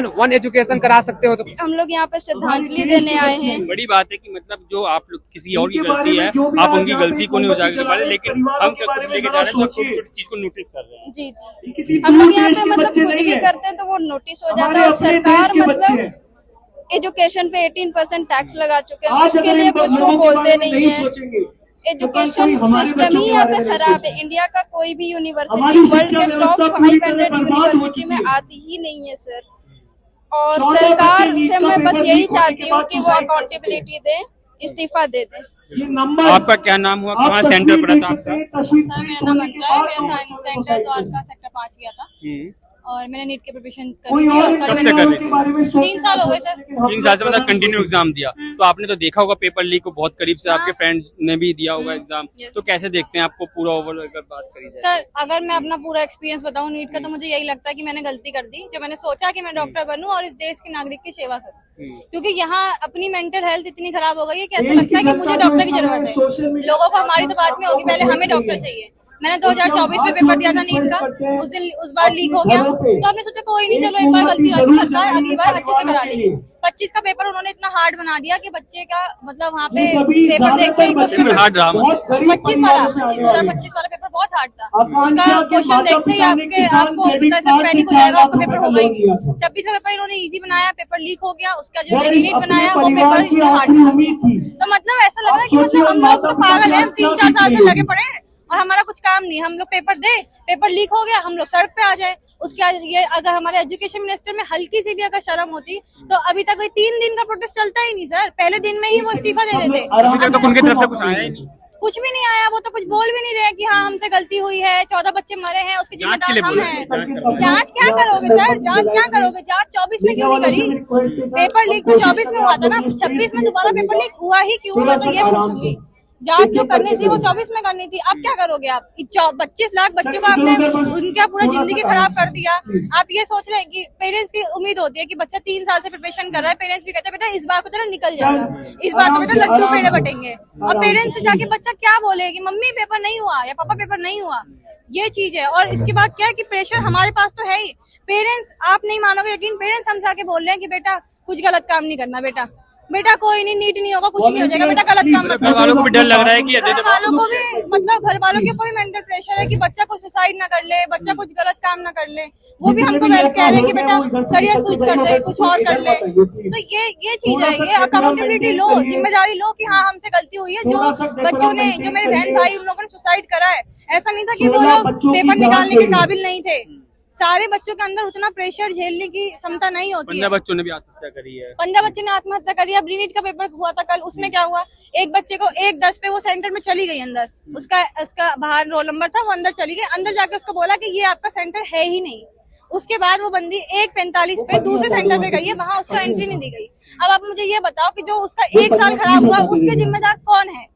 Level 1 education करा सकते हो। तो हम लोग यहाँ पे श्रद्धांजलि देने आए हैं। बड़ी बात है कि मतलब जो आप लोग किसी और की गलती है, आप उनकी गलती को नहीं उजागर कर पा रहे, लेकिन हम क्या कुछ लेके जा रहे हैं तो छोटी छोटी चीज को नोटिस कर रहे हैं। जी जी, हम लोग यहाँ पे मतलब कुछ भी करते हैं तो वो नोटिस हो जाता है। और सरकार मतलब एजुकेशन पे 18% टैक्स लगा चुके हैं, उसके लिए कुछ वो बोलते नहीं है। एजुकेशन सिस्टम ही यहाँ पे खराब है। इंडिया का कोई भी यूनिवर्सिटी वर्ल्ड के टॉप 500 यूनिवर्सिटी में आती ही नहीं है सर। और सरकार से मैं बस यही चाहती हूँ कि वो अकाउंटेबिलिटी दे, इस्तीफा दे दे। आपका क्या नाम हुआ, कहाँ सेंटर पड़ा था आपका? सर मेरा नाम अंतरा है, मैं सेंटर द्वारका सेक्टर 5 किया था और मैंने नीट की प्रिपरेशन करी थी। और कल मैंने 3 साल हो गए सर। 3 साल से मतलब कंटिन्यू एग्जाम दिया। तो आपने तो देखा होगा पेपर लीक को बहुत करीब से, आपके फ्रेंड ने भी दिया होगा एग्जाम। तो कैसे देखते हैं आपको पूरा ओवरऑल अगर बात करी जाए? सर अगर मैं अपना पूरा एक्सपीरियंस बताऊं नीट का, तो मुझे यही लगता है कि मैंने गलती कर दी जब मैंने सोचा कि मैं डॉक्टर बनूं और इस देश के नागरिक की सेवा करूं। क्योंकि यहाँ अपनी मेंटल हेल्थ इतनी खराब हो गई है कि ऐसा लगता है कि मुझे डॉक्टर की जरूरत है। लोगों को हमारी तो बात में होगी, पहले हमें डॉक्टर चाहिए। मैंने 2024 में पेपर दिया था नीट का, उस बार लीक हो गया। तो हमने सोचा कोई नहीं, चलो एक बार गलती होगी, सरकार अगली बार अच्छे से करा लेगी। 25 का पेपर उन्होंने इतना हार्ड बना दिया कि बच्चे का मतलब वहाँ पे पेपर देखते ही क्वेश्चन हार्ड रहा। 2025 वाला पेपर बहुत हार्ड था। उसका क्वेश्चन देखते ही आपको पैनिक हो जाएगा, आपका पेपर होगा ही नहीं। 26 का पेपर इन्होंने इजी बनाया, पेपर लीक हो गया। उसका जो नीट बनाया वो पेपर इतना हार्ड था। तो मतलब ऐसा लग रहा है कि मतलब हम लोग तो पागल है, 3-4 साल से लगे पड़े हैं और हमारा कुछ काम नहीं। हम लोग पेपर दे, पेपर लीक हो गया, हम लोग सड़क पे आ जाए। उसके बाद ये अगर हमारे एजुकेशन मिनिस्टर में हल्की सी भी अगर शर्म होती तो अभी तक कोई 3 दिन का प्रोटेस्ट चलता ही नहीं सर। पहले दिन में ही वो इस्तीफा दे देते। तो उनकी तरफ से कुछ आया ही नहीं, कुछ भी नहीं आया। वो तो कुछ बोल भी नहीं रहे कि हाँ हमसे गलती हुई है, 14 बच्चे मरे हैं, उसकी जिम्मेदार हम हैं। जांच क्या करोगे सर, जांच क्या करोगे? जांच 24 में क्यों नहीं करी? पेपर लीक तो 24 में हुआ था ना, 26 में दोबारा पेपर लीक हुआ ही क्यों? मैं तो ये पूछूंगी। जांच जो करनी थी वो 24 में करनी थी। अब क्या करोगे आप? 25 लाख बच्चों को आपने उनका पूरा जिंदगी खराब कर दिया। आप ये सोच रहे हैं कि पेरेंट्स की उम्मीद होती है कि बच्चा 3 साल से प्रिपरेशन कर रहा है, पेरेंट्स भी कहते हैं बेटा इस बार को तेरा निकल जाएगा, इस बार तो बेटा लड्डू पेड़े बटेंगे। और पेरेंट्स से जाके बच्चा क्या बोले कि मम्मी पेपर नहीं हुआ या पापा पेपर नहीं हुआ। ये चीज है। और इसके बाद क्या है कि प्रेशर हमारे पास तो है ही। पेरेंट्स, आप नहीं मानोगे यकीन, पेरेंट्स हम जाके बोल रहे हैं कि बेटा कुछ गलत काम नहीं करना, बेटा कोई नहीं, नीट नहीं होगा, कुछ नहीं हो जाएगा, बेटा गलत काम मत करो। घर वालों को भी डर लग रहा है कि घर वालों को भी मतलब घर वालों के ऊपर भी मेंटल प्रेशर है कि बच्चा कुछ सुसाइड ना कर ले, बच्चा कुछ गलत काम ना कर ले। वो भी हमको कह रहे हैं कि बेटा करियर स्विच कर दे, कुछ और कर ले। तो ये चीज है, ये अकाउंटेबिलिटी लो, जिम्मेदारी लो कि हाँ हमसे गलती हुई है। जो बच्चों ने, जो मेरे बहन भाई उन लोगों ने सुसाइड करा है, ऐसा नहीं था कि वो लोग पेपर निकालने के काबिल नहीं थे। सारे बच्चों के अंदर उतना प्रेशर झेलने की क्षमता नहीं होती है। 15 बच्चों ने भी आत्महत्या करी है। 15 बच्चे ने आत्महत्या करी है। अब नीट का पेपर हुआ था कल, उसमें क्या हुआ, एक बच्चे को 1:10 पे वो सेंटर में चली गई अंदर, उसका बाहर रोल नंबर था, वो अंदर चली गई। अंदर जाके उसको बोला कि ये आपका सेंटर है ही नहीं। उसके बाद वो बंदी 1:45 पे दूसरे सेंटर पे गई है, वहां उसको एंट्री नहीं दी गई। अब आप मुझे ये बताओ कि जो उसका 1 साल खराब हुआ उसके जिम्मेदार कौन है?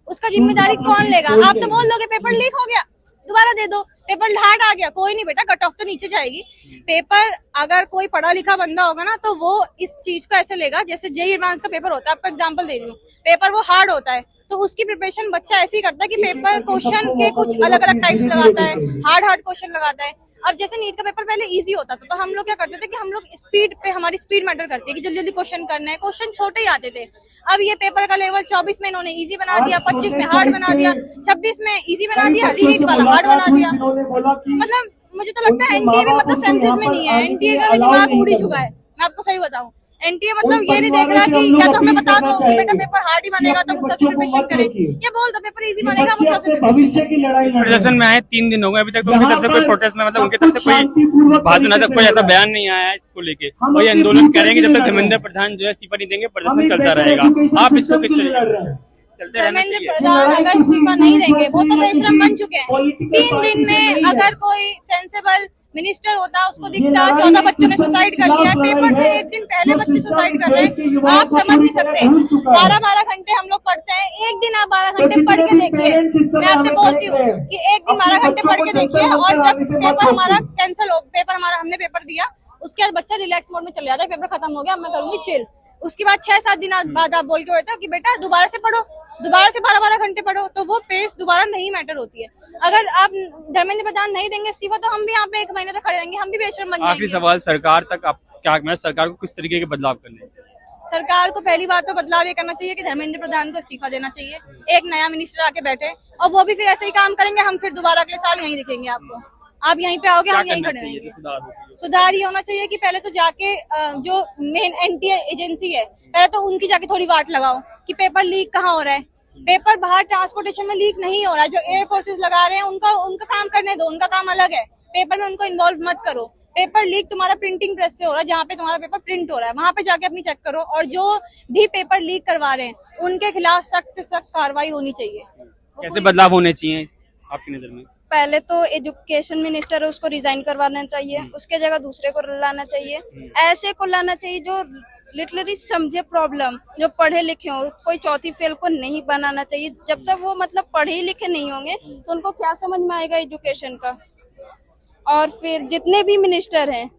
उसका जिम्मेदारी कौन लेगा? आप तो बोल दोगे पेपर लीक हो गया, दोबारा दे दो, पेपर हार्ड आ गया, कोई नहीं बेटा, कट ऑफ तो नीचे जाएगी। पेपर अगर कोई पढ़ा लिखा बंदा होगा ना तो वो इस चीज को ऐसे लेगा जैसे जेईई एडवांस का पेपर होता है। आपको एग्जांपल दे रही हूँ, पेपर वो हार्ड होता है तो उसकी प्रिपरेशन बच्चा ऐसे ही करता है कि पेपर क्वेश्चन के कुछ अलग अलग टाइप्स लगाता है, हार्ड क्वेश्चन लगाता है। अब जैसे नीट का पेपर पहले इजी होता था तो हम लोग क्या करते थे कि हम लोग स्पीड पे, हमारी स्पीड मैटर करती है कि जल्दी जल्दी क्वेश्चन करना है, क्वेश्चन छोटे ही आते थे। अब ये पेपर का लेवल 24 में इन्होंने इजी बना दिया, 25 में हार्ड बना दिया, 26 में इजी बना दिया, रीनीट वाला हार्ड बना दिया। मतलब मुझे तो लगता है एनडीए भी मतलब सेंसेस में नहीं है, एनडीए का भी दिमाग उड़ ही चुका है। मैं आपको सही बताऊं, एनटीए मतलब ये नहीं देख रहा कि या तो हमें बता दो कि बेटा पेपर हार्ड ही बनेगा तो हम सबसे प्रिपरेशन करें, या बोल दो पेपर इजी बनेगा हम सबसे भविष्य की लड़ाई। प्रदर्शन में आए 3 दिन हो गए, अभी तक तो उनकी तरफ से कोई प्रोटेस्ट में, मतलब उनकी तरफ से कोई भाषण, कोई ऐसा बयान नहीं आया है इसको लेके। और ये आंदोलन करेंगे जब तक धर्मेंद्र प्रधान जो है इस्तीफा नहीं देंगे, प्रदर्शन चलता रहेगा। आप इसको किस तरीके धर्मेंद्र प्रधान अगर इस्तीफा नहीं देंगे, वो तो बेशरम बन चुके हैं। 3 दिन में अगर कोई सेंसेबल मिनिस्टर होता, उसको दिखता 14 बच्चों ने सुसाइड कर लिया है, पेपर से 1 दिन पहले बच्चे सुसाइड कर रहे हैं। आप समझ नहीं सकते, 12-12 घंटे हम लोग पढ़ते हैं, एक दिन आप 12 घंटे पढ़ के देखिए। मैं आपसे बोलती हूँ कि एक दिन 12 घंटे पढ़ के देखिए, और जब पेपर हमारा कैंसिल हो, पेपर हमारा हमने पेपर दिया, उसके बाद बच्चा रिलैक्स मोड में चले जाता है, पेपर खत्म हो गया, मैं करूंगी चिल। उसके बाद 6-7 दिन बाद आप बोल के होते हो कि बेटा दोबारा से पढ़ो, दोबारा से 12-12 घंटे पढ़ो, तो वो पेस दोबारा नहीं मैटर होती है। अगर आप धर्मेंद्र प्रधान नहीं देंगे इस्तीफा तो हम भी यहाँ पे 1 महीने तक खड़े रहेंगे, हम भी बेशरम बन जाएंगे। आखिरी सवाल सरकार तक, आप क्या मतलब सरकार को किस तरीके के बदलाव करने चाहिए? सरकार को पहली बात तो बदलाव ये करना चाहिए कि धर्मेंद्र प्रधान को इस्तीफा देना चाहिए, एक नया मिनिस्टर आके बैठे और वो भी फिर ऐसे ही काम करेंगे, हम फिर दोबारा अगले साल यहीं दिखेंगे आपको, आप यहीं पे आओगे, हम यहीं खड़े रहेंगे। सुधार ये होना चाहिए कि पहले तो जाके जो मेन एनटीए एजेंसी है पहले तो उनकी जाके थोड़ी वाट लगाओ कि पेपर लीक कहाँ हो रहा है, पेपर बाहर ट्रांसपोर्टेशन में लीक नहीं हो रहा है, जो एयर फोर्सेस लगा रहे हैं उनका काम करने दो, उनका काम अलग है, पेपर में उनको इन्वॉल्व मत करो। पेपर लीक तुम्हारा प्रिंटिंग प्रेस से हो रहा है, जहाँ पे तुम्हारा पेपर प्रिंट हो रहा है वहां पे जाके अपनी चेक करो, और जो भी पेपर लीक करवा रहे हैं उनके खिलाफ सख्त कार्रवाई होनी चाहिए। कैसे बदलाव होने चाहिए आपकी नजर में? पहले तो एजुकेशन मिनिस्टर है उसको रिजाइन करवाना चाहिए, उसके जगह दूसरे को लाना चाहिए, ऐसे को लाना चाहिए जो लिटरली समझे प्रॉब्लम, जो पढ़े लिखे हो, कोई चौथी फेल को नहीं बनाना चाहिए। जब तक वो मतलब पढ़े लिखे नहीं होंगे तो उनको क्या समझ में आएगा एजुकेशन का। और फिर जितने भी मिनिस्टर हैं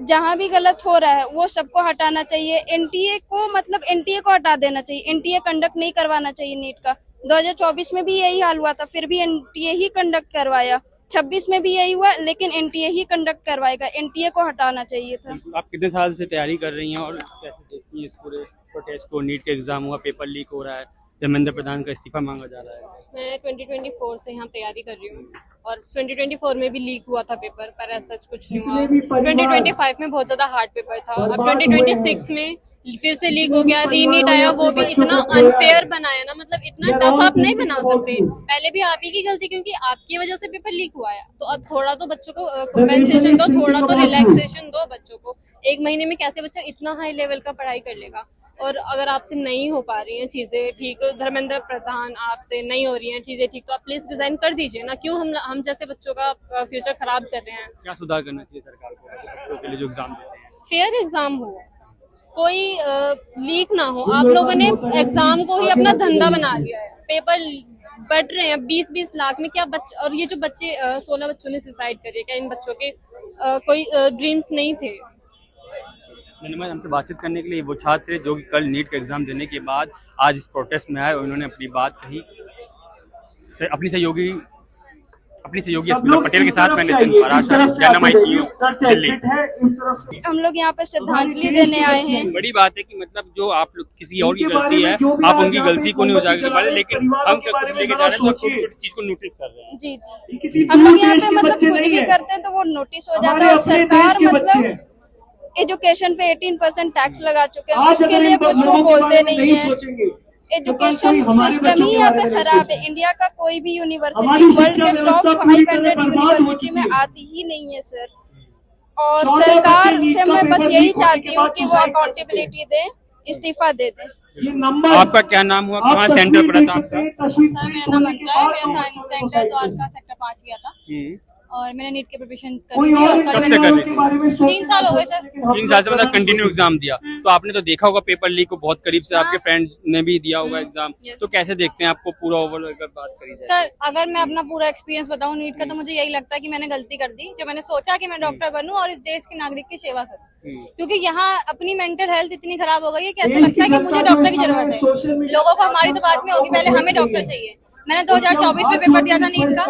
जहाँ भी गलत हो रहा है वो सबको हटाना चाहिए, एनटीए को हटा देना चाहिए, एनटीए कंडक्ट नहीं करवाना चाहिए नीट का। 2024 में भी यही हाल हुआ था, फिर भी एनटीए ही कंडक्ट करवाया, 26 में भी यही हुआ, लेकिन एनटीए ही कंडक्ट करवाएगा, एनटीए को हटाना चाहिए था। आप कितने साल से तैयारी कर रही हैं और कैसे देखती हैं इस पूरे प्रोटेस्ट को? नीट का एग्जाम हुआ, पेपर लीक हो रहा है, धर्मेंद्र प्रधान का इस्तीफा मांगा जा रहा है। मैं 2024 से यहाँ तैयारी कर रही हूँ और 2024 में भी लीक हुआ था पेपर, पर ऐसा कुछ नहीं हुआ। 2025 में बहुत ज्यादा हार्ड पेपर था, अब 2026 में फिर से लीक हो गया, रीनीट आया, वो भी इतना अनफेयर बनाया ना, मतलब इतना टफ आप नहीं बना सकते। पहले भी आप ही की गलती, क्योंकि आपकी वजह से पेपर लीक हुआ है, तो अब थोड़ा तो बच्चों को कम्पेंसेशन दो, थोड़ा तो रिलैक्सेशन दो बच्चों को। एक महीने में कैसे बच्चा इतना हाई लेवल का पढ़ाई कर लेगा? और अगर आपसे नहीं हो पा रही हैं चीजें ठीक, धर्मेंद्र प्रधान आपसे नहीं हो रही हैं चीजें ठीक, तो आप प्लीज रिजाइन कर दीजिए ना, क्यों हम जैसे बच्चों का फ्यूचर खराब कर रहे हैं। क्या सुधार करना चाहिए सरकार को ऐसे बच्चों के लिए जो एग्जाम देते हैं? फेयर एग्जाम हो, कोई लीक ना हो। आप लोगों ने एग्जाम को ही अपना धंधा बना लिया है, पेपर बढ़ रहे हैं 20-20 लाख में, क्या बच्चे, और ये जो बच्चे 16 बच्चों ने सुसाइड करी, क्या इन बच्चों के कोई ड्रीम्स नहीं थे? धन्यवाद हमसे बातचीत करने के लिए। वो छात्र जो कि कल नीट का एग्जाम देने के बाद आज इस प्रोटेस्ट में आए, उन्होंने अपनी बात कही। अपनी सहयोगी स्मिता पटेल के साथ मैं नितिन पराशर, डायनामाइट न्यूज़, दिल्ली। हम लोग यहाँ पे श्रद्धांजलि देने आए हैं। बड़ी बात है कि मतलब जो आप लोग किसी और की गलती है, आप उनकी गलती को नहीं उजागर कर पा रहे, लेकिन हम कुछ लेके जा रहे हैं तो छोटी छोटी चीज को नोटिस कर रहे हैं। जी हम लोग यहाँ पे मतलब कुछ भी करते हैं तो वो नोटिस हो जाता है, और सरकार मतलब एजुकेशन पे 18% टैक्स लगा चुके हैं, उसके लिए कुछ वो बोलते नहीं है। एजुकेशन सिस्टम ही यहाँ पे खराब है। इंडिया का कोई भी यूनिवर्सिटी वर्ल्ड के टॉप 500 यूनिवर्सिटी में आती ही नहीं है सर। और सरकार से मैं बस यही चाहती हूँ कि वो अकाउंटेबिलिटी दे, इस्तीफा दे दे। आपका क्या नाम हुआ, कहाँ सेंटर पड़ा था आपका? सर मेरा नाम अंतरा है, मेरा सेंटर द्वारका सेक्टर 5 किया था और मैंने नीट के प्रिपरेशन करी थी। और कल मैंने 3 साल हो गए सर। 3 साल से मतलब कंटिन्यू एग्जाम दिया, तो आपने तो देखा होगा पेपर लीक को बहुत करीब से, आपके फ्रेंड ने भी दिया होगा एग्जाम, तो कैसे देखते हैं आपको पूरा ओवरऑल अगर बात करी जाए? सर अगर मैं अपना पूरा एक्सपीरियंस बताऊं नीट का, तो मुझे यही लगता है कि मैंने गलती कर दी जब मैंने सोचा कि मैं डॉक्टर बनूं और इस देश के नागरिक की सेवा करूं, क्योंकि यहाँ अपनी मेंटल हेल्थ इतनी खराब हो गई है कि ऐसा लगता है कि मुझे डॉक्टर की जरूरत है। लोगों को हमारी तो बात में होगी, पहले हमें डॉक्टर चाहिए। मैंने 2024 में पेपर दिया था नीट का,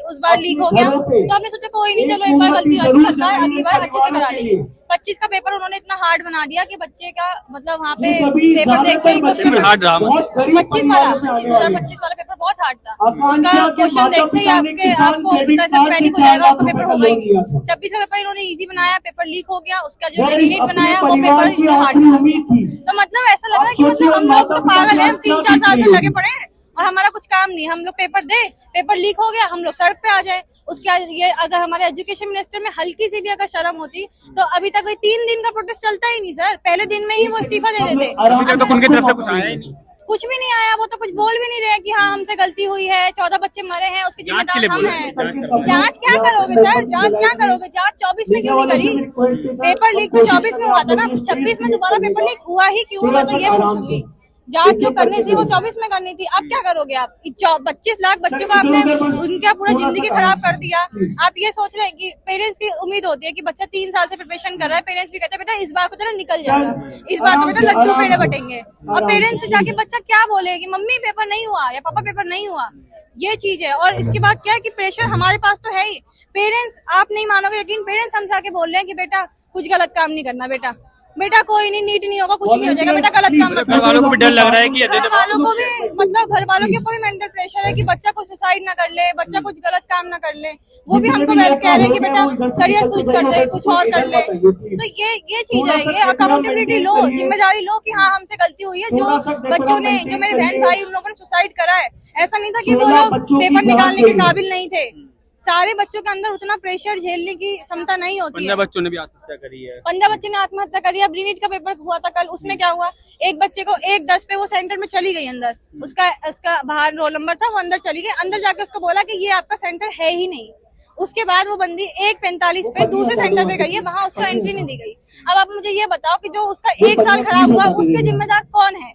उस बार लीक हो गया, तो हमने सोचा कोई नहीं, चलो एक बार गलती होगी, सरकार अगली बार अच्छे से करा लेगी। 25 का पेपर उन्होंने इतना हार्ड बना दिया कि बच्चे का मतलब वहाँ पे पेपर देखते ही क्वेश्चन हार्ड रहा। 2025 वाला पेपर बहुत हार्ड था, उसका क्वेश्चन देखते ही आपको सब पैनिक हो जाएगा, आपका पेपर होगा ही नहीं। 26 का पेपर इन्होंने इजी बनाया, पेपर लीक हो गया, उसका जो रीनीट बनाया वो पेपर हार्ड था। तो मतलब ऐसा लग रहा है कि मतलब हम लोग तो पागल है, 3-4 साल से लगे पड़े हैं और हमारा कुछ काम नहीं। हम लोग पेपर दे, पेपर लीक हो गया, हम लोग सड़क पे आ जाए। उसके ये अगर हमारे एजुकेशन मिनिस्टर में हल्की सी भी अगर शर्म होती तो अभी तक 3 दिन का प्रोटेस्ट चलता ही नहीं सर, पहले दिन में ही वो इस्तीफा दे देते। तो उनकी तरफ से कुछ आया ही नहीं, कुछ भी नहीं आया, वो तो कुछ बोल भी नहीं रहे कि हाँ हमसे गलती हुई है, 14 बच्चे मरे हैं, उसकी जिम्मेदार हम हैं। जांच क्या करोगे सर, जांच क्या करोगे? जांच 24 में क्यों नहीं करी? पेपर लीक तो 24 में हुआ था ना, 26 में दोबारा पेपर लीक हुआ ही क्यों? मैं तो ये पूछूंगी। जांच जो करनी थी वो 24 में करनी थी, अब क्या करोगे आप? 25 लाख बच्चों को आपने उनका पूरा जिंदगी खराब कर दिया। आप ये सोच रहे हैं कि पेरेंट्स की उम्मीद होती है कि बच्चा 3 साल से प्रिपरेशन कर रहा है, पेरेंट्स भी कहते हैं बेटा इस बार को तेरा निकल जाएगा, इस बार तो बेटा लड्डू पेड़े बटेंगे। और पेरेंट्स से जाके बच्चा क्या बोले कि मम्मी पेपर नहीं हुआ या पापा पेपर नहीं हुआ, ये चीज है। और इसके बाद क्या है कि प्रेशर हमारे पास तो है ही, पेरेंट्स आप नहीं मानोगे यकीन, पेरेंट्स हमसे आके बोल रहे हैं कि बेटा कुछ गलत काम नहीं करना बेटा, बेटा कोई नहीं, नीट नहीं होगा, कुछ नहीं हो जाएगा बेटा, गलत काम मत घर वालों को भी डर लग रहा है कि घर वालों को भी, मतलब घर वालों के ऊपर भी मेंटल प्रेशर है कि बच्चा कुछ सुसाइड ना कर ले, बच्चा कुछ गलत काम ना कर ले। वो भी हमको कह रहे हैं कि बेटा करियर स्विच कर दे, कुछ और कर ले। तो ये चीज है, ये अकाउंटेबिलिटी लो, जिम्मेदारी लो कि हाँ हमसे गलती हुई है। जो बच्चों ने, जो मेरे बहन भाई उन लोगों ने सुसाइड करा है, ऐसा नहीं था कि वो लोग पेपर निकालने के काबिल नहीं थे। सारे बच्चों के अंदर उतना प्रेशर झेलने की क्षमता नहीं होती है। 15 बच्चों ने भी आत्महत्या करी है। 15 बच्चे ने आत्महत्या करी है। नीट का पेपर हुआ था कल, उसमें क्या हुआ, एक बच्चे को 1:10 पे वो सेंटर में चली गई अंदर, उसका बाहर रोल नंबर था, वो अंदर चली गई। अंदर जाके उसको बोला कि ये आपका सेंटर है ही नहीं। उसके बाद वो बंदी 1:45 पे दूसरे सेंटर पे गई है, वहां उसको एंट्री नहीं दी गई। अब आप मुझे ये बताओ कि जो उसका 1 साल खराब हुआ, उसके जिम्मेदार कौन है?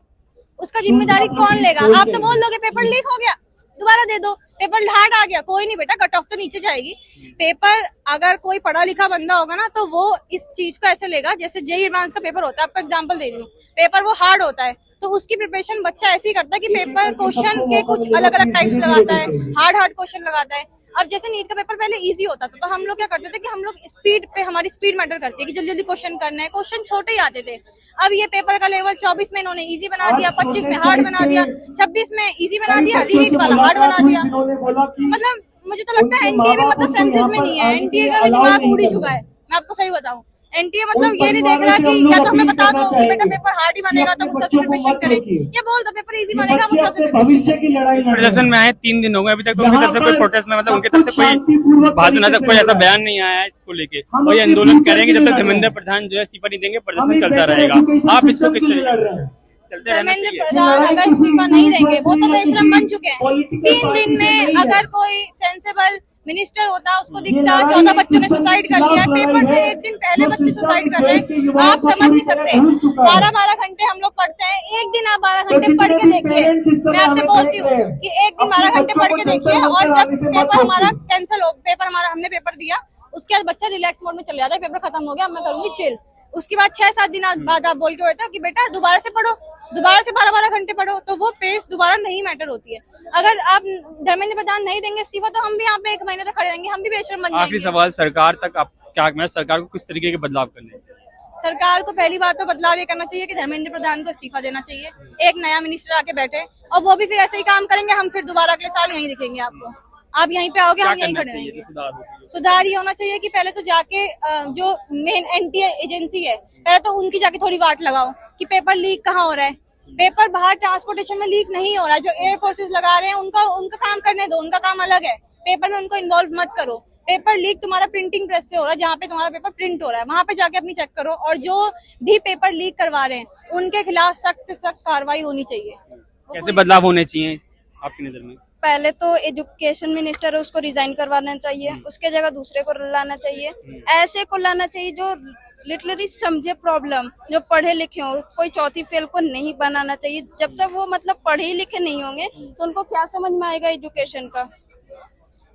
उसका जिम्मेदारी कौन लेगा? आप तो बोल दोगे पेपर लीक हो गया, दोबारा दे दो, पेपर हार्ड आ गया, कोई नहीं बेटा, कट ऑफ तो नीचे जाएगी। पेपर अगर कोई पढ़ा लिखा बंदा होगा ना, तो वो इस चीज को ऐसे लेगा जैसे जेईई एडवांस का पेपर होता है। आपका एग्जांपल दे रही हूँ, पेपर वो हार्ड होता है तो उसकी प्रिपरेशन बच्चा ऐसे ही करता है कि पेपर क्वेश्चन के कुछ अलग अलग टाइप्स लगाता है, हार्ड क्वेश्चन लगाता है। अब जैसे नीट का पेपर पहले इजी होता था, तो हम लोग क्या करते थे कि हम लोग स्पीड पे, हमारी स्पीड मैटर करती है कि जल्दी जल्दी क्वेश्चन करना है, क्वेश्चन छोटे ही आते थे। अब ये पेपर का लेवल 24 में इन्होंने इजी बना दिया, 25 में हार्ड बना दिया, 26 में इजी बना दिया, रीनीट वाला हार्ड बना दिया। मतलब मुझे तो लगता है एनटीए भी मतलब सेंसेस में नहीं है, एनटीए का भी दिमाग उड़ ही चुका है। मैं आपको सही बताऊं, एनटीए मतलब ये नहीं देख रहा कि या तो हमें बता दो कि बेटा पेपर हार्ड ही बनेगा तो हम सबसे प्रिपरेशन करें, या बोल दो पेपर इजी बनेगा हम सबसे प्रिपरेशन। प्रदर्शन में आए 3 दिन हो गए, अभी तक तो उनकी तरफ से कोई प्रोटेस्ट में, मतलब उनकी तरफ से कोई भाषण, कोई ऐसा बयान नहीं आया है इसको लेके। और ये आंदोलन करेंगे जब तक धर्मेंद्र प्रधान जो है इस्तीफा नहीं देंगे, प्रदर्शन चलता रहेगा। आप इसको किस तरीके धर्मेंद्र प्रधान अगर इस्तीफा नहीं देंगे, वो तो बेशरम बन चुके हैं। 3 दिन में अगर कोई सेंसेबल मिनिस्टर होता, उसको दिखता 14 बच्चों ने सुसाइड कर लिया, पेपर से 1 दिन पहले बच्चे सुसाइड कर रहे हैं, आप समझ नहीं सकते। 12-12 घंटे हम लोग पढ़ते हैं, एक दिन आप 12 घंटे पढ़ के देखिए। मैं आपसे बोलती हूँ कि एक दिन 12 घंटे पढ़ के देखिए, और जब पेपर हमारा कैंसिल हो, हमने पेपर दिया, उसके बाद बच्चा रिलैक्स मोड में चले जाता है, पेपर खत्म हो गया, मैं करूंगी चिल। उसके बाद 6-7 दिन बाद आप बोल के होता है कि बेटा दोबारा से पढ़ो, दोबारा से 12-12 घंटे पढ़ो, तो वो पेस दोबारा नहीं मैटर होती है। अगर आप धर्मेंद्र प्रधान नहीं देंगे इस्तीफा, तो हम भी यहाँ पे 1 महीने तक खड़े रहेंगे, हम भी बेशरम बन जाएंगे। आखिरी सवाल सरकार तक, आप क्या, मैं सरकार को किस तरीके के बदलाव करने चाहिए? सरकार को पहली बात तो बदलाव ये करना चाहिए कि धर्मेंद्र प्रधान को इस्तीफा देना चाहिए, एक नया मिनिस्टर आके बैठे, और वो भी फिर ऐसे ही काम करेंगे, हम फिर दोबारा अगले साल यहीं दिखेंगे आपको। आप यहीं पे आओगे, हम यहीं खड़े रहेंगे। सुधार ये होना चाहिए कि पहले तो जाके जो मेन एनटीए एजेंसी है, पहले तो उनकी जाके थोड़ी वाट लगाओ कि पेपर लीक कहाँ हो रहा है। पेपर बाहर ट्रांसपोर्टेशन में लीक नहीं हो रहा है, जो एयर फोर्सेस लगा रहे हैं उनका काम करने दो, उनका काम अलग है, पेपर में उनको इन्वॉल्व मत करो। पेपर लीक तुम्हारा प्रिंटिंग प्रेस से हो रहा है, जहाँ पे तुम्हारा पेपर प्रिंट हो रहा है, वहां पे जाके अपनी चेक करो, और जो भी पेपर लीक करवा रहे हैं उनके खिलाफ सख्त से सख्त कार्रवाई होनी चाहिए। कैसे बदलाव होने चाहिए आपकी नजर में? पहले तो एजुकेशन मिनिस्टर है, उसको रिजाइन करवाना चाहिए, उसके जगह दूसरे को लाना चाहिए। ऐसे को लाना चाहिए जो लिटरली समझे प्रॉब्लम, जो पढ़े लिखे हो। कोई चौथी फेल को नहीं बनाना चाहिए। जब तक वो मतलब पढ़े लिखे नहीं होंगे तो उनको क्या समझ में आएगा एजुकेशन का।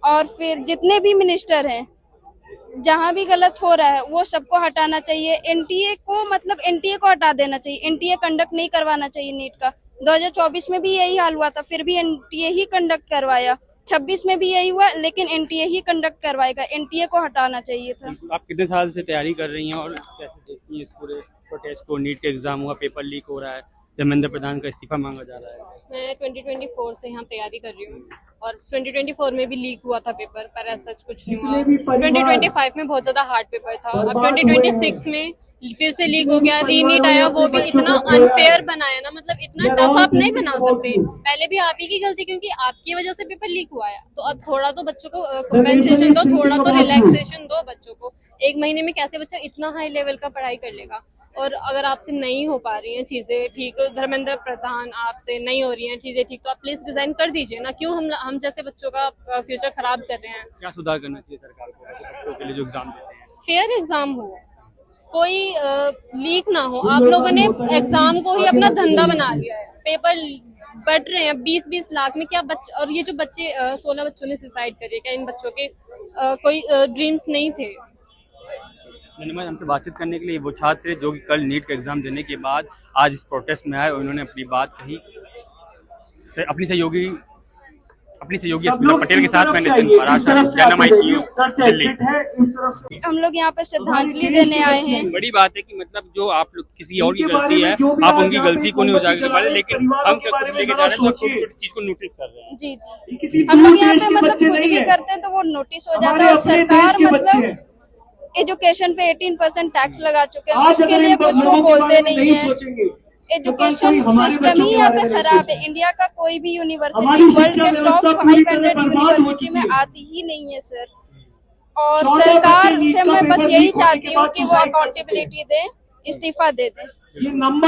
और फिर जितने भी मिनिस्टर हैं, जहाँ भी गलत हो रहा है वो सबको हटाना चाहिए। एनटीए को हटा देना चाहिए। एनटीए कंडक्ट नहीं करवाना चाहिए नीट का। 2024 में भी यही हाल हुआ था, फिर भी एनटीए ही कंडक्ट करवाया। 26 में भी यही हुआ, लेकिन एनटीए ही कंडक्ट करवाएगा। एनटीए को हटाना चाहिए था। आप कितने साल से तैयारी कर रही हैं और कैसे देखती हैं इस पूरे प्रोटेस्ट को? नीट का एग्जाम हुआ, पेपर लीक हो रहा है, धर्मेंद्र प्रधान का इस्तीफा मांगा जा रहा है। मैं 2024 से यहाँ तैयारी कर रही हूँ, और 2024 में भी लीक हुआ था पेपर, पर ऐसा कुछ नहीं हुआ। 2025 में बहुत ज्यादा हार्ड पेपर था। अब 2026 में फिर से लीक हो गया, रीनीट आया, वो भी इतना अनफेयर बनाया ना, मतलब इतना टफ आप नहीं बना सकते। पहले भी आप ही की गलती, क्योंकि आपकी वजह से पेपर लीक हुआ है। तो अब थोड़ा तो बच्चों को कॉम्पेंसेशन दो, थोड़ा तो रिलैक्सेशन दो बच्चों को। 1 महीने में कैसे बच्चा इतना हाई लेवल का पढ़ाई कर लेगा? और अगर आपसे नहीं हो पा रही हैं चीजें ठीक, धर्मेंद्र प्रधान आपसे नहीं हो रही हैं चीजें ठीक, तो आप प्लीज रिजाइन कर दीजिए ना। क्यों हम जैसे बच्चों का फ्यूचर खराब कर रहे हैं? क्या सुधार करना चाहिए सरकार को बच्चों के लिए जो एग्जाम देते हैं? फेयर एग्जाम हो, कोई लीक ना हो। आप लोगों ने एग्जाम को ही अपना धंधा बना लिया है। पेपर बढ़ रहे हैं 20-20 लाख में, क्या बच्चे, और ये जो बच्चे 16 बच्चों ने सुसाइड करी, क्या इन बच्चों के कोई ड्रीम्स नहीं थे? धन्यवाद हमसे बातचीत करने के लिए। वो छात्र जो कि कल नीट का एग्जाम देने के बाद आज इस प्रोटेस्ट में आए, उन्होंने अपनी बात कही। अपनी अपनी सहयोगी स्मिता पटेल के साथ मैंने महाराष्ट्र डायनामाइट न्यूज़ दिल्ली। हम लोग यहाँ पे श्रद्धांजलि देने आए हैं। बड़ी बात है कि मतलब जो आप लोग किसी और की गलती है, आप उनकी गलती को नहीं उजागर कर पा रहे, लेकिन हम क्या कुछ लेके जा रहे हैं तो छोटी छोटी चीज को नोटिस कर रहे हैं। जी जी, हम लोग यहाँ पे मतलब कुछ भी करते हैं तो वो नोटिस हो जाता है। और सरकार मतलब एजुकेशन पे 18% टैक्स लगा चुके हैं, उसके लिए कुछ वो बोलते नहीं है। एजुकेशन सिस्टम ही यहाँ पे खराब है। इंडिया का कोई भी यूनिवर्सिटी वर्ल्ड के टॉप 500 यूनिवर्सिटी में आती ही नहीं है सर। और सरकार से मैं बस यही चाहती हूँ कि वो अकाउंटेबिलिटी दे, इस्तीफा दे दे।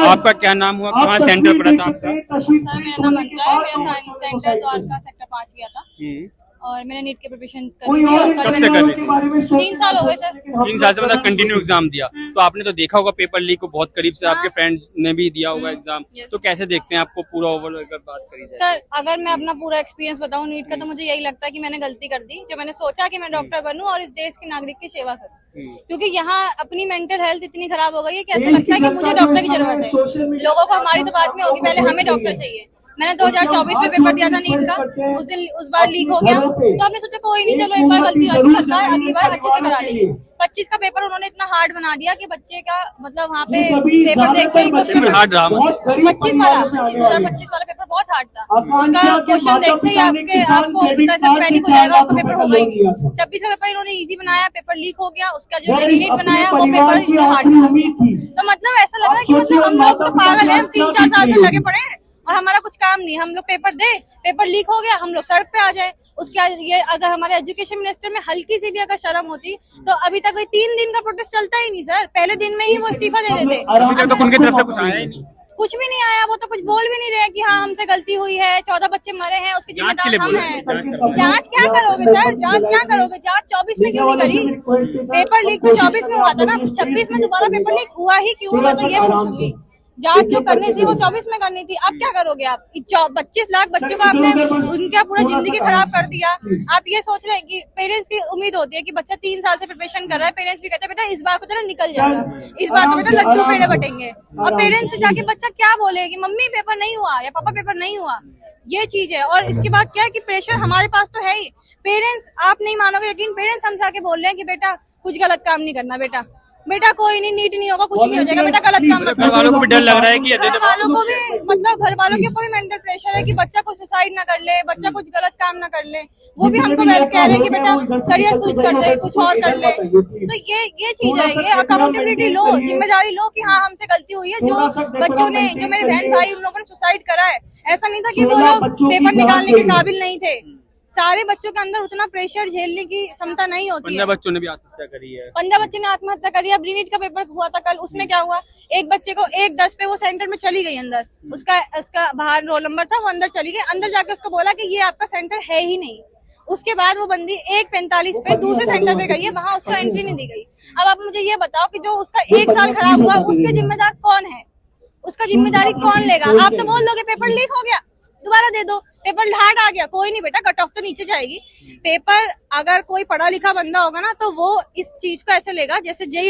आपका क्या नाम हुआ, कहाँ सेंटर पड़ा था आपका? सर मेरा नाम अंतरा है, मेरा सेंटर द्वारका सेक्टर 5 गया था और मैंने नीट की प्रिपरेशन करी थी और कल मैंने 3 साल हो गए सर। 3 साल से मतलब कंटिन्यू एग्जाम दिया। तो आपने तो देखा होगा पेपर लीक को बहुत करीब से, आपके फ्रेंड ने भी दिया होगा एग्जाम, तो कैसे देखते हैं आपको पूरा ओवरऑल अगर बात करी जाए? सर अगर मैं अपना पूरा एक्सपीरियंस बताऊं नीट का, तो मुझे यही लगता है कि मैंने गलती कर दी जो मैंने सोचा कि मैं डॉक्टर बनूं और इस देश के नागरिक की सेवा करूं। क्योंकि यहाँ अपनी मेंटल हेल्थ इतनी खराब हो गई है कि ऐसा लगता है कि मुझे डॉक्टर की जरूरत है। लोगों को हमारी तो बात में होगी, पहले हमें डॉक्टर चाहिए। मैंने 2024 में पेपर दिया था नीट का, उस बार लीक हो गया, तो हमने सोचा कोई नहीं, चलो एक बार गलती होगी, सरकार अगली बार अच्छे से करा लेगी। 25 का पेपर उन्होंने इतना हार्ड बना दिया कि बच्चे का मतलब वहाँ पे पेपर देखते ही क्वेश्चन हार्ड रहा। 2025 वाला पेपर बहुत हार्ड था। उसका क्वेश्चन देखते ही आपको ऐसा पैनिक हो जाएगा, आपका पेपर होगा ही नहीं। 26 का पेपर इन्होंने इजी बनाया, पेपर लीक हो गया, उसका जो नीट बनाया वो पेपर हार्ड था। तो मतलब ऐसा लग रहा है कि मतलब हम लोग तो पागल है, 3-4 साल से लगे पड़े हैं और हमारा कुछ काम नहीं। हम लोग पेपर दे, पेपर लीक हो गया, हम लोग सड़क पे आ जाए। उसके ये अगर हमारे एजुकेशन मिनिस्टर में हल्की सी भी अगर शर्म होती तो अभी तक 3 दिन का प्रोटेस्ट चलता ही नहीं सर। पहले दिन में ही वो इस्तीफा दे देते। तो उनकी तरफ से कुछ आया ही नहीं, कुछ भी नहीं आया। वो तो कुछ बोल भी नहीं रहे कि हाँ हमसे गलती हुई है, 14 बच्चे मरे हैं, उसकी जिम्मेदार हम हैं। जांच क्या करोगे सर, जांच क्या करोगे? जांच 24 में क्यों नहीं करी? पेपर लीक तो 24 में हुआ था ना, 26 में दोबारा पेपर लीक हुआ ही क्यों? मैं तो ये पूछूंगी। जांच जो करनी थी वो 24 में करनी थी। अब क्या करोगे आप? 25 लाख बच्चों का आपने उनका पूरा जिंदगी खराब कर दिया। आप ये सोच रहे हैं कि पेरेंट्स की उम्मीद होती है कि बच्चा 3 साल से प्रिपरेशन कर रहा है, पेरेंट्स भी कहते हैं बेटा इस बार को तेरा निकल जाएगा, इस बार तो बेटा लड्डू पेड़े बटेंगे। अब पेरेंट्स से जाके बच्चा क्या बोले कि मम्मी पेपर नहीं हुआ या पापा पेपर नहीं हुआ, ये चीज है। और इसके बाद क्या है कि प्रेशर हमारे पास तो है ही। पेरेंट्स, आप नहीं मानोगे यकीन, पेरेंट्स हमसे आके बोल रहे हैं कि बेटा कुछ गलत काम नहीं करना, बेटा कोई नहीं, नीट नहीं होगा, कुछ नहीं हो जाएगा, बेटा गलत काम मत घर वालों को भी डर लग रहा है कि घर वालों को भी मतलब घर वालों के ऊपर भी मेंटल प्रेशर है कि बच्चा कुछ सुसाइड ना कर ले, बच्चा कुछ गलत काम ना कर ले। वो भी हमको कह रहे हैं कि बेटा करियर स्विच कर दे, कुछ और कर ले। तो ये चीज है, ये अकाउंटेबिलिटी लो, जिम्मेदारी लो कि हाँ हमसे गलती हुई है। जो बच्चों ने, जो मेरे बहन भाई उन लोगों ने सुसाइड करा है, ऐसा नहीं था कि वो लोग पेपर निकालने के काबिल नहीं थे। सारे बच्चों के अंदर उतना प्रेशर झेलने की क्षमता नहीं होती है। 15 बच्चों ने भी आत्महत्या करी है। 15 बच्चे ने आत्महत्या करी है। अब नीट का पेपर हुआ था कल, उसमें क्या हुआ, एक बच्चे को 1:10 पे वो सेंटर में चली गई अंदर, उसका बाहर रोल नंबर था, वो अंदर चली गई। अंदर जाके उसको बोला कि ये आपका सेंटर है ही नहीं। उसके बाद वो बंदी 1:45 पे दूसरे सेंटर पे गई है, वहां उसको एंट्री नहीं दी गई। अब आप मुझे ये बताओ कि जो उसका 1 साल खराब हुआ उसके जिम्मेदार कौन है? उसका जिम्मेदारी कौन लेगा? आप तो बोल दोगे पेपर लीक हो गया, दोबारा दे दो, पेपर हार्ड आ गया, कोई नहीं बेटा, कट ऑफ तो नीचे जाएगी। पेपर अगर कोई पढ़ा लिखा बंदा होगा ना तो वो इस चीज को ऐसे लेगा जैसे जेईई